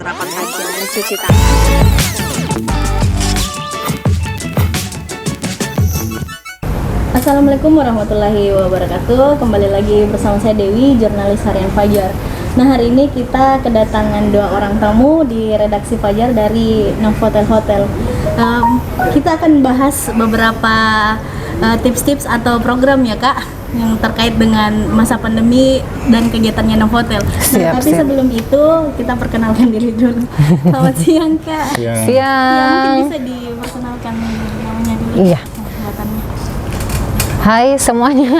Terapan saja mencuci tangan. Assalamualaikum warahmatullahi wabarakatuh. Kembali lagi bersama saya Dewi, jurnalis harian Fajar. Nah, hari ini kita kedatangan 2 orang tamu di redaksi Fajar dari Novotel Hotel. Kita akan bahas beberapa tips-tips atau program ya Kak, yang terkait dengan masa pandemi dan kegiatannya Novotel. Nah, tapi sebelum itu kita perkenalkan diri dulu. Selamat siang Kak. Siang. Ya, mungkin bisa diperkenalkan namanya dulu. Iya. Kegiatannya. Hai semuanya,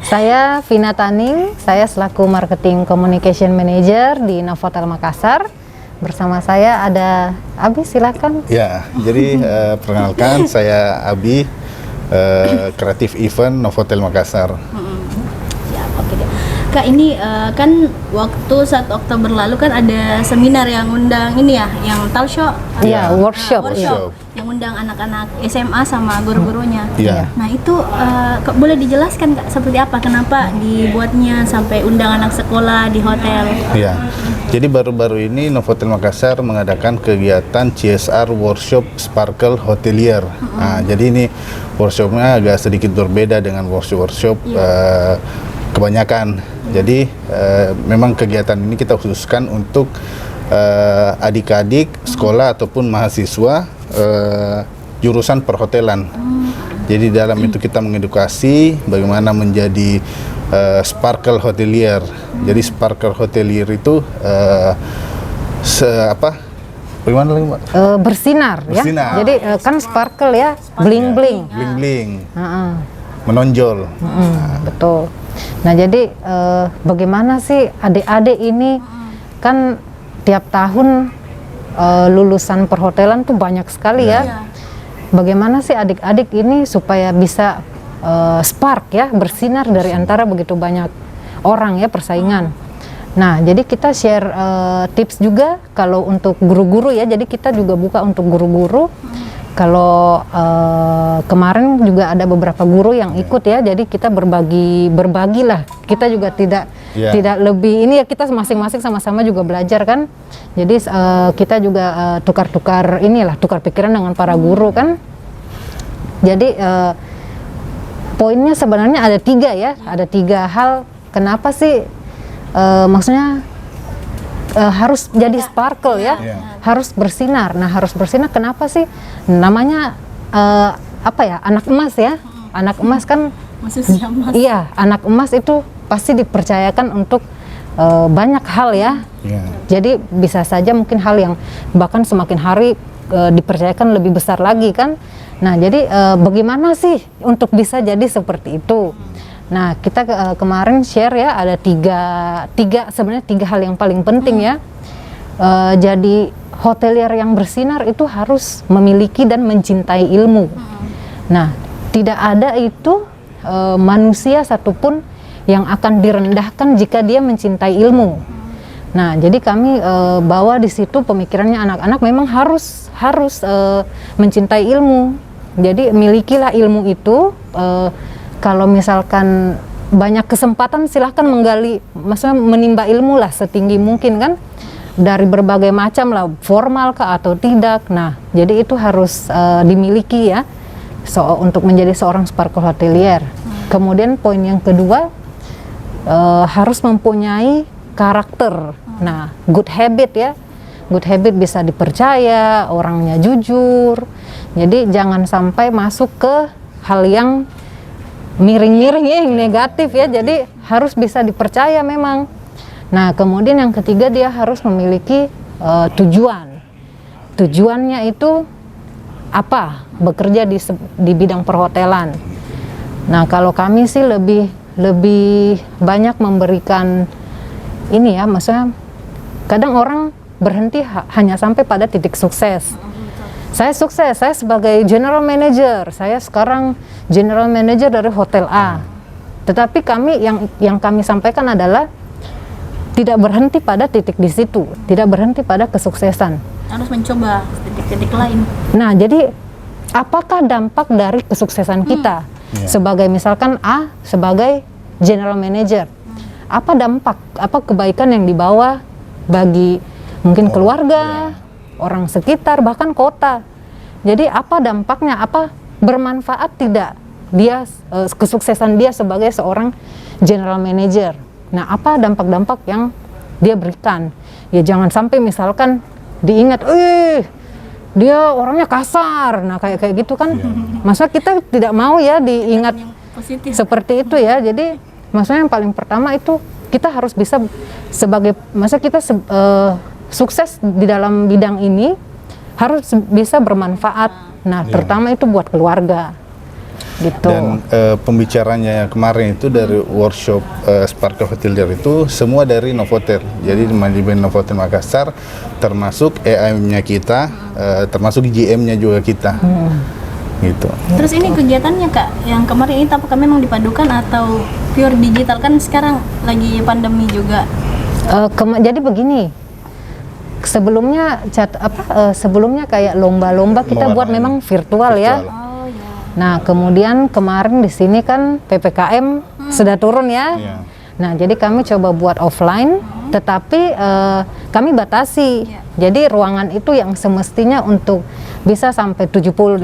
saya Vina Taning, saya selaku Marketing Communication Manager di Novotel Makassar. Bersama saya ada Abi, silakan. Ya, jadi perkenalkan saya Abi, kreatif event Novotel Makassar. Siap, oke deh. Kak, ini kan waktu 1 Oktober lalu kan ada seminar yang undang ini ya, yang talk show. Iya, workshop. Workshop. Yang undang anak-anak SMA sama guru-gurunya. Iya. Nah itu boleh dijelaskan Kak seperti apa, kenapa dibuatnya sampai undang anak sekolah di hotel? Iya. Jadi baru-baru ini Novotel Makassar mengadakan kegiatan CSR Workshop Sparkle Hotelier. Nah, jadi ini workshopnya agak sedikit berbeda dengan workshop kebanyakan. Jadi memang kegiatan ini kita khususkan untuk adik-adik sekolah ataupun mahasiswa jurusan perhotelan. Jadi dalam itu kita mengedukasi bagaimana menjadi sparkle hotelier. Jadi sparkle hotelier itu bagaimana lagi Mbak? Bersinar, ya. Bersinar. Jadi kan sparkle ya, bling-bling. Bling-bling, menonjol. Betul. Nah, jadi bagaimana sih adik-adik ini kan tiap tahun lulusan perhotelan tuh banyak sekali ya. Bagaimana sih adik-adik ini supaya bisa spark ya, bersinar dari antara begitu banyak orang ya, persaingan. Nah, jadi kita share tips juga kalau untuk guru-guru ya. Jadi kita juga buka untuk guru-guru. Kalau kemarin juga ada beberapa guru yang ikut ya, jadi kita berbagi lah. Kita juga tidak lebih ini ya, kita masing-masing sama-sama juga belajar kan. Jadi kita juga tukar-tukar pikiran dengan para guru kan. Jadi poinnya sebenarnya ada 3 ya, ada 3 hal kenapa sih maksudnya harus jadi sparkle ya, harus bersinar. Nah, harus bersinar kenapa sih? Namanya anak emas ya. Anak emas kan, iya, anak emas itu pasti dipercayakan untuk banyak hal ya. Jadi bisa saja mungkin hal yang bahkan semakin hari dipercayakan lebih besar lagi kan. Nah, jadi bagaimana sih untuk bisa jadi seperti itu? Nah, kita kemarin share ya, ada sebenarnya 3 hal yang paling penting ya. Jadi hotelier yang bersinar itu harus memiliki dan mencintai ilmu. Nah, tidak ada itu manusia satupun yang akan direndahkan jika dia mencintai ilmu. Nah, jadi kami bawa di situ pemikirannya anak-anak memang harus mencintai ilmu. Jadi milikilah ilmu itu. Kalau misalkan banyak kesempatan silahkan menggali, maksudnya menimba ilmu lah setinggi mungkin kan, dari berbagai macam lah, formal kah atau tidak. Nah, jadi itu harus dimiliki ya, untuk menjadi seorang sparkle hotelier. Kemudian poin yang kedua, harus mempunyai karakter. Nah, good habit ya, good habit bisa dipercaya, orangnya jujur. Jadi jangan sampai masuk ke hal yang miring-miring ya, yang negatif ya. Jadi harus bisa dipercaya memang. Nah, kemudian yang ketiga, dia harus memiliki tujuan. Tujuannya itu apa? Bekerja di bidang perhotelan. Nah, kalau kami sih lebih banyak memberikan ini ya, maksudnya kadang orang berhenti hanya sampai pada titik sukses. Saya sukses, saya sebagai general manager, saya sekarang general manager dari hotel A. Tetapi kami yang kami sampaikan adalah tidak berhenti pada titik di situ, tidak berhenti pada kesuksesan. Harus mencoba titik-titik lain. Nah, jadi apakah dampak dari kesuksesan kita? Sebagai misalkan A sebagai general manager, apa dampak, apa kebaikan yang dibawa bagi mungkin keluarga, orang sekitar, bahkan kota. Jadi apa dampaknya? Apa bermanfaat tidak dia kesuksesan dia sebagai seorang general manager? Nah, apa dampak-dampak yang dia berikan? Ya jangan sampai misalkan diingat, dia orangnya kasar. Nah, kayak gitu kan. Masa kita tidak mau ya diingat Positif. seperti itu ya. Jadi maksudnya yang paling pertama itu kita harus bisa sebagai sukses di dalam bidang ini harus bisa bermanfaat. Nah, terutama itu buat keluarga. Gitu. Dan pembicaranya kemarin itu dari workshop Sparkle Hotelier itu semua dari Novotel. Jadi manajemen Novotel Makassar, termasuk EAM-nya kita, termasuk GM-nya juga kita. Gitu. Terus ini kegiatannya Kak, yang kemarin ini apakah memang dipadukan atau pure digital? Kan sekarang lagi pandemi juga. Jadi begini, sebelumnya sebelumnya kayak lomba-lomba kita buat memang virtual ya. Oh ya. Nah, kemudian kemarin di sini kan PPKM sudah turun ya. Nah, jadi kami coba buat offline, tetapi kami batasi. Jadi ruangan itu yang semestinya untuk bisa sampai 70-80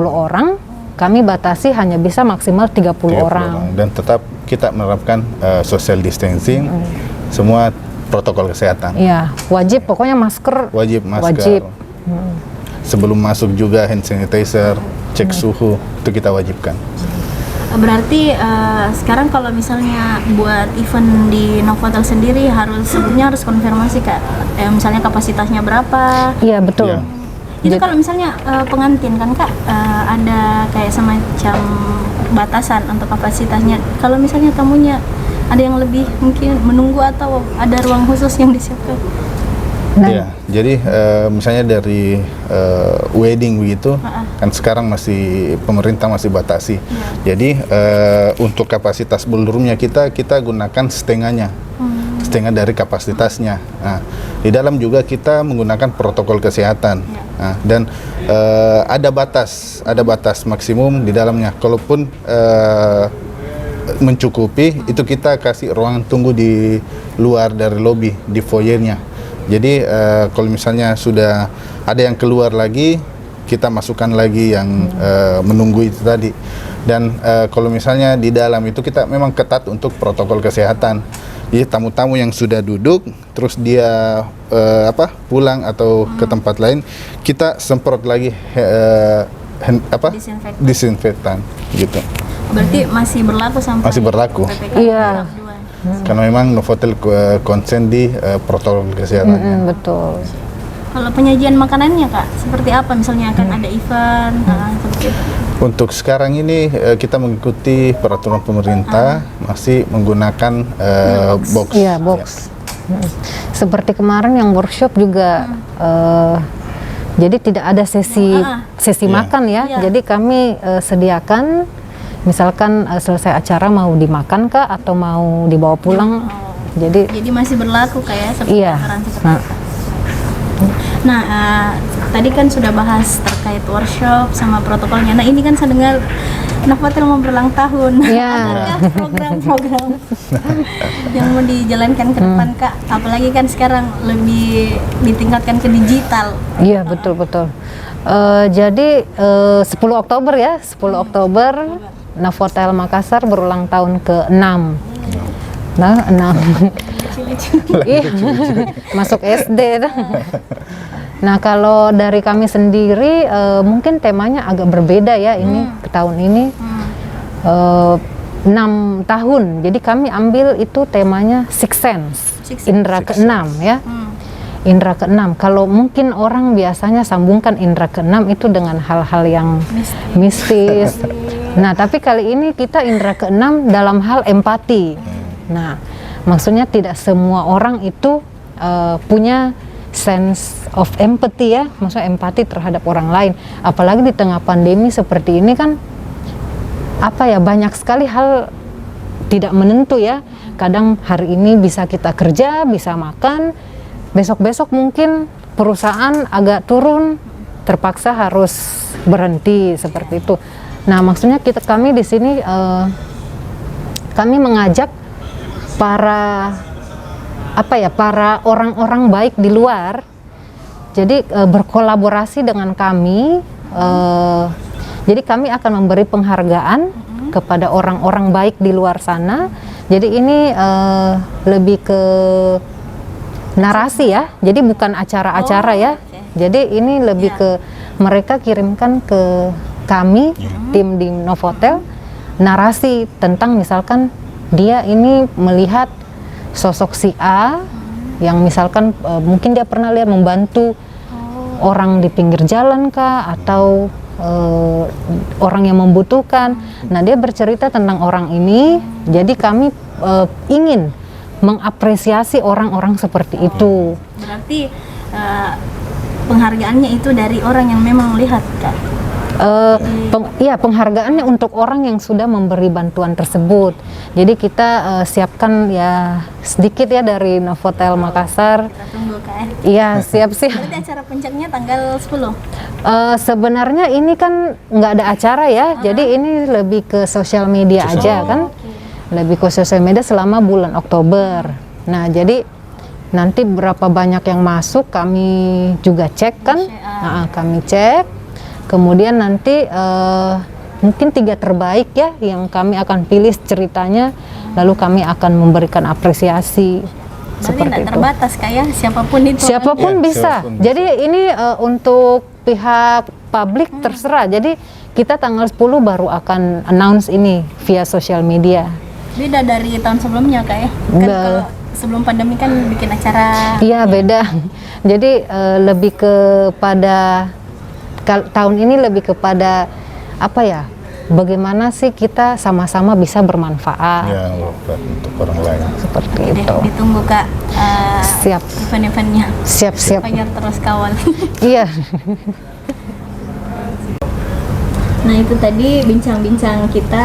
orang, kami batasi hanya bisa maksimal 30 orang. Dan tetap kita menerapkan social distancing, semua protokol kesehatan. Iya, wajib pokoknya masker. Wajib masker. Sebelum masuk juga hand sanitizer, cek suhu, itu kita wajibkan. Berarti sekarang kalau misalnya buat event di Novotel sendiri sebelumnya harus konfirmasi Kak, misalnya kapasitasnya berapa? Iya, betul. Iya. Itu kalau misalnya pengantin kan Kak, ada kayak semacam batasan untuk kapasitasnya. Kalau misalnya tamunya ada yang lebih mungkin menunggu atau ada ruang khusus yang disiapkan? Iya, jadi misalnya dari wedding begitu, kan sekarang pemerintah masih batasi. Jadi untuk kapasitas ballroomnya kita gunakan setengahnya, setengah dari kapasitasnya. Nah, di dalam juga kita menggunakan protokol kesehatan. Nah, dan ada batas maksimum di dalamnya. Kalaupun mencukupi, itu kita kasih ruangan tunggu di luar dari lobi, di foyernya. Jadi kalau misalnya sudah ada yang keluar lagi, kita masukkan lagi yang menunggu itu tadi. Dan kalau misalnya di dalam itu kita memang ketat untuk protokol kesehatan. Jadi tamu-tamu yang sudah duduk, terus dia pulang atau ke tempat lain, kita semprot lagi disinfektan gitu. Berarti masih berlaku sampai Masih berlaku. PPKM Iya. tahap 2. Karena memang Novotel konsen di protokol kesehatannya. Betul. Kalau penyajian makanannya Kak, seperti apa? Misalnya akan ada event, seperti itu. Untuk sekarang ini kita mengikuti peraturan pemerintah, masih menggunakan box. Iya, box. Seperti kemarin yang workshop juga, jadi tidak ada sesi makan ya. Jadi kami sediakan, misalkan selesai acara mau dimakan kah atau mau dibawa pulang. Jadi masih berlaku kayak seperti iya. Nah, tadi kan sudah bahas terkait workshop sama protokolnya. Nah, ini kan saya dengar Novotel mau berulang tahun. Iya. Adakah program-program yang mau dijalankan ke depan Kak? Apalagi kan sekarang lebih ditingkatkan ke digital. Iya, betul. Jadi 10 Oktober ya, 10 Oktober Novotel Makassar berulang tahun ke-6. Nah, 6. Masuk SD. Nah, kalau dari kami sendiri mungkin temanya agak berbeda ya ini ke tahun ini. 6 tahun. Jadi kami ambil itu temanya Six Sense. Indra ke-6 ya. Indra ke-6. Kalau mungkin orang biasanya sambungkan indra ke-6 itu dengan hal-hal yang mistis. Nah, tapi kali ini kita indra ke-6 dalam hal empati. Nah, maksudnya tidak semua orang itu punya sense of empathy ya, maksudnya empati terhadap orang lain. Apalagi di tengah pandemi seperti ini kan, banyak sekali hal tidak menentu ya. Kadang hari ini bisa kita kerja, bisa makan, besok-besok mungkin perusahaan agak turun, terpaksa harus berhenti seperti itu. Nah, maksudnya kami di sini kami mengajak para apa ya, para orang-orang baik di luar. Jadi berkolaborasi dengan kami. Jadi kami akan memberi penghargaan kepada orang-orang baik di luar sana. Jadi ini lebih ke narasi ya. Jadi bukan acara-acara ya. Jadi ini lebih ke mereka kirimkan ke kami, tim di Novotel, narasi tentang misalkan dia ini melihat sosok si A yang misalkan mungkin dia pernah lihat membantu orang di pinggir jalan kah, atau orang yang membutuhkan. Nah, dia bercerita tentang orang ini. Jadi kami ingin mengapresiasi orang-orang seperti itu. Berarti penghargaannya itu dari orang yang memang lihat, Kak? Iya, penghargaannya untuk orang yang sudah memberi bantuan tersebut. Jadi kita siapkan ya sedikit ya dari Novotel Makassar. Kita tunggu, Kak. Iya, siap-siap. Berarti acara puncaknya tanggal 10? Sebenarnya ini kan nggak ada acara ya, jadi ini lebih ke sosial media aja kan. Lebih ke sosial media selama bulan Oktober. Nah, jadi nanti berapa banyak yang masuk kami juga cek kan. Kami cek. Kemudian nanti mungkin 3 terbaik ya yang kami akan pilih ceritanya, lalu kami akan memberikan apresiasi. Berarti tidak terbatas kayak siapapun itu. Siapapun bisa. Siapapun bisa. Jadi ini untuk pihak publik terserah. Jadi kita tanggal 10 baru akan announce ini via sosial media. Beda dari tahun sebelumnya, Kak ya? Kan kalau sebelum pandemi kan bikin acara. Iya, beda. Jadi lebih kepada tahun ini lebih kepada apa ya? Bagaimana sih kita sama-sama bisa bermanfaat? Ya, untuk orang lain. Seperti Oke deh, itu. ditunggu, Kak. Siap. Event-eventnya. Siap-siap. Fajar terus kawal. Iya. Nah, itu tadi bincang-bincang kita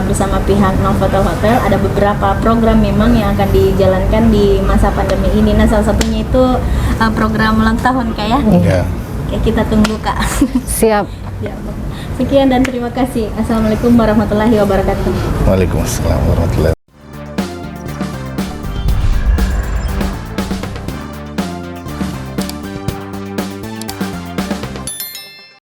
bersama pihak Novotel Hotel. Ada beberapa program memang yang akan dijalankan di masa pandemi ini. Nah, salah satunya itu program ulang tahun, Kak ya? Ya. Oke, kita tunggu, Kak. Siap. Ya, sekian dan terima kasih. Assalamualaikum warahmatullahi wabarakatuh. Waalaikumsalam warahmatullahi wabarakatuh.